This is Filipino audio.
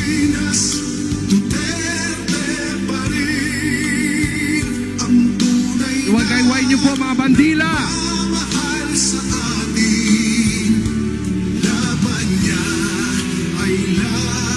Pilipinas, Duterte pa rin ang tunay na Iwagayway niyo po mga bandila. mahal sa atin. Laban niya ay laban